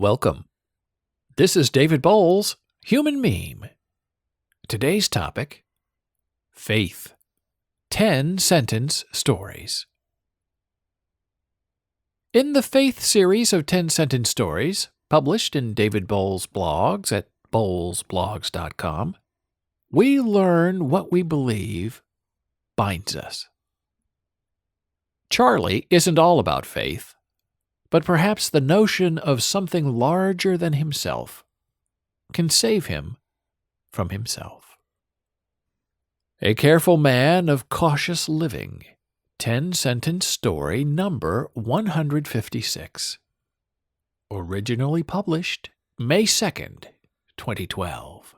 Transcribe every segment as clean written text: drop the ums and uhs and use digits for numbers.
Welcome. This is David Boles, Human Meme. Today's topic, faith. 10-sentence stories. In the Faith series of 10-sentence stories, published in David Boles' blogs at bolesblogs.com, we learn what we believe binds us. Charlie isn't all about faith, but perhaps the notion of something larger than himself can save him from himself. A Careful Man of Cautious Living, 10-sentence story number 156. Originally published May 2nd, 2012.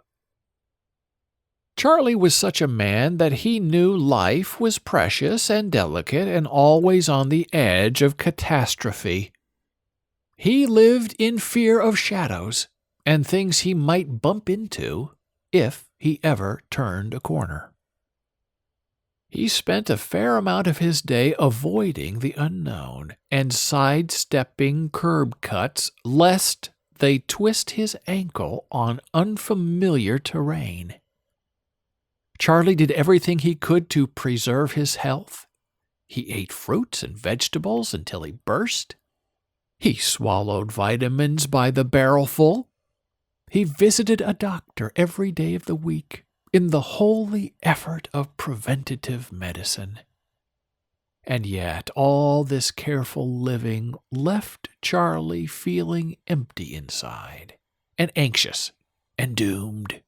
Charlie was such a man that he knew life was precious and delicate and always on the edge of catastrophe. He lived in fear of shadows and things he might bump into if he ever turned a corner. He spent a fair amount of his day avoiding the unknown and sidestepping curb cuts lest they twist his ankle on unfamiliar terrain. Charlie did everything he could to preserve his health. He ate fruits and vegetables until he burst. He swallowed vitamins by the barrelful. He visited a doctor every day of the week in the holy effort of preventative medicine. And yet all this careful living left Charlie feeling empty inside, and anxious, and doomed.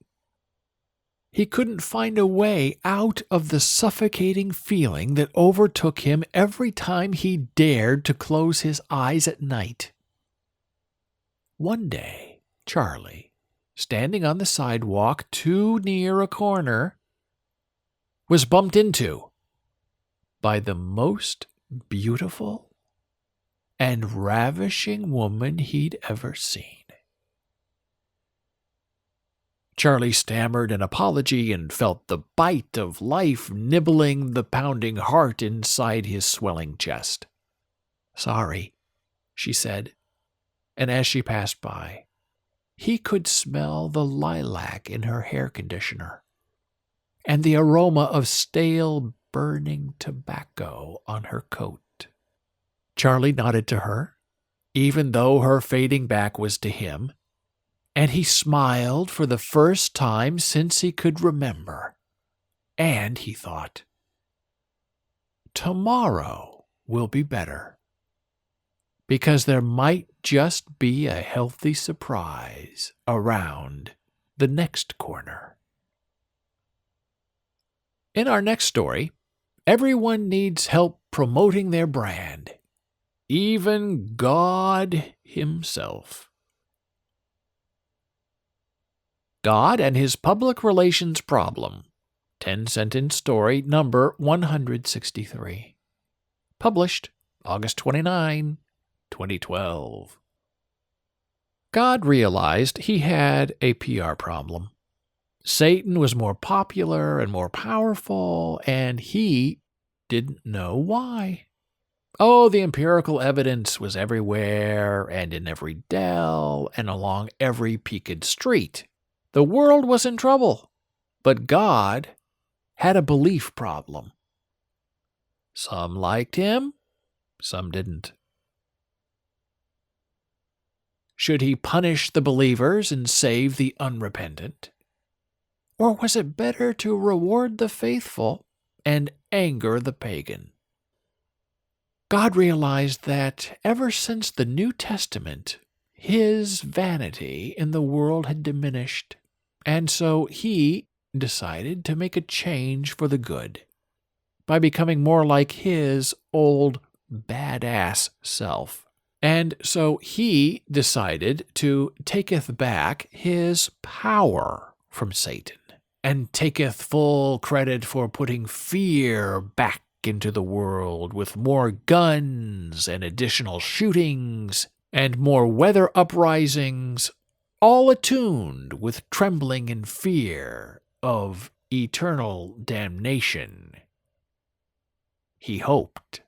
He couldn't find a way out of the suffocating feeling that overtook him every time he dared to close his eyes at night. One day, Charlie, standing on the sidewalk too near a corner, was bumped into by the most beautiful and ravishing woman he'd ever seen. Charlie stammered an apology and felt the bite of life nibbling the pounding heart inside his swelling chest. "Sorry," she said, and as she passed by, he could smell the lilac in her hair conditioner and the aroma of stale, burning tobacco on her coat. Charlie nodded to her, even though her fading back was to him, and he smiled for the first time since he could remember. And he thought, tomorrow will be better, because there might just be a healthy surprise around the next corner. In our next story, everyone needs help promoting their brand, even God himself. God and His Public Relations Problem, 10-sentence story number 163. Published August 29, 2012. God realized he had a PR problem. Satan was more popular and more powerful, and he didn't know why. Oh, the empirical evidence was everywhere and in every dell and along every peaked street. The world was in trouble, but God had a belief problem. Some liked him, some didn't. Should he punish the believers and save the unrepentant? Or was it better to reward the faithful and anger the pagan? God realized that ever since the New Testament, his vanity in the world had diminished. And so he decided to make a change for the good by becoming more like his old badass self. And so he decided to taketh back his power from Satan and taketh full credit for putting fear back into the world with more guns and additional shootings and more weather uprisings, all attuned with trembling and fear of eternal damnation. He hoped.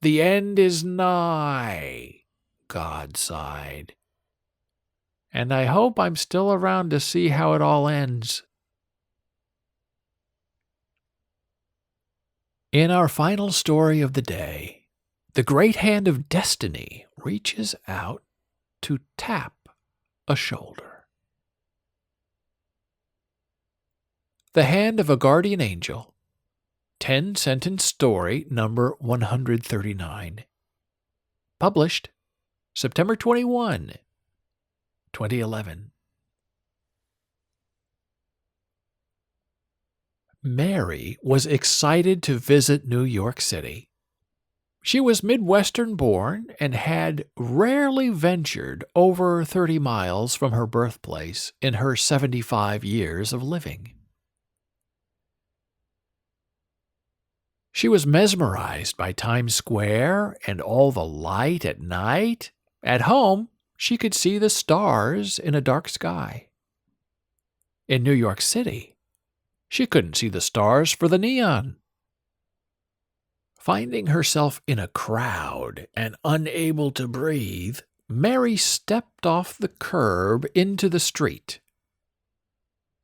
The end is nigh, God sighed. And I hope I'm still around to see how it all ends. In our final story of the day, the great hand of destiny reaches out to tap a shoulder. The Hand of a Guardian Angel, 10-sentence story number 139. Published September 21, 2011. Mary was excited to visit New York City. She was Midwestern born and had rarely ventured over 30 miles from her birthplace in her 75 years of living. She was mesmerized by Times Square and all the light at night. At home, she could see the stars in a dark sky. In New York City, she couldn't see the stars for the neon. Finding herself in a crowd and unable to breathe, Mary stepped off the curb into the street.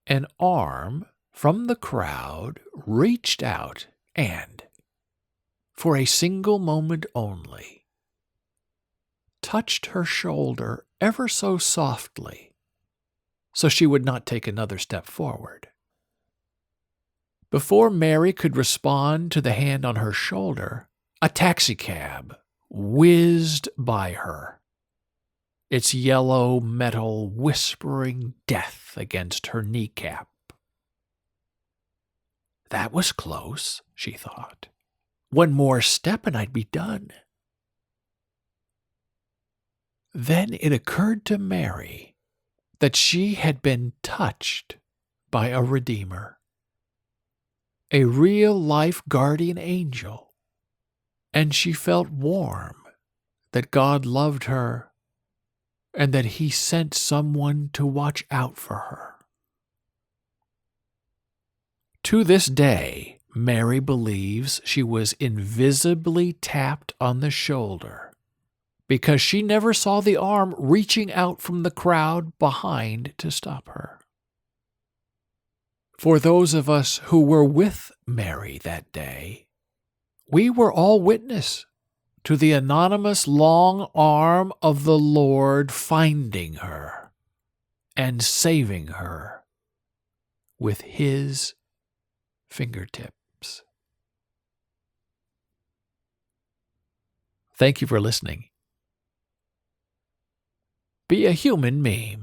An arm from the crowd reached out and, for a single moment only, touched her shoulder ever so softly, so she would not take another step forward. Before Mary could respond to the hand on her shoulder, a taxicab whizzed by her, its yellow metal whispering death against her kneecap. That was close, she thought. One more step and I'd be done. Then it occurred to Mary that she had been touched by a Redeemer, a real-life guardian angel, and she felt warm that God loved her and that He sent someone to watch out for her. To this day, Mary believes she was invisibly tapped on the shoulder because she never saw the arm reaching out from the crowd behind to stop her. For those of us who were with Mary that day, we were all witness to the anonymous long arm of the Lord finding her and saving her with His fingertips. Thank you for listening. Be a human meme.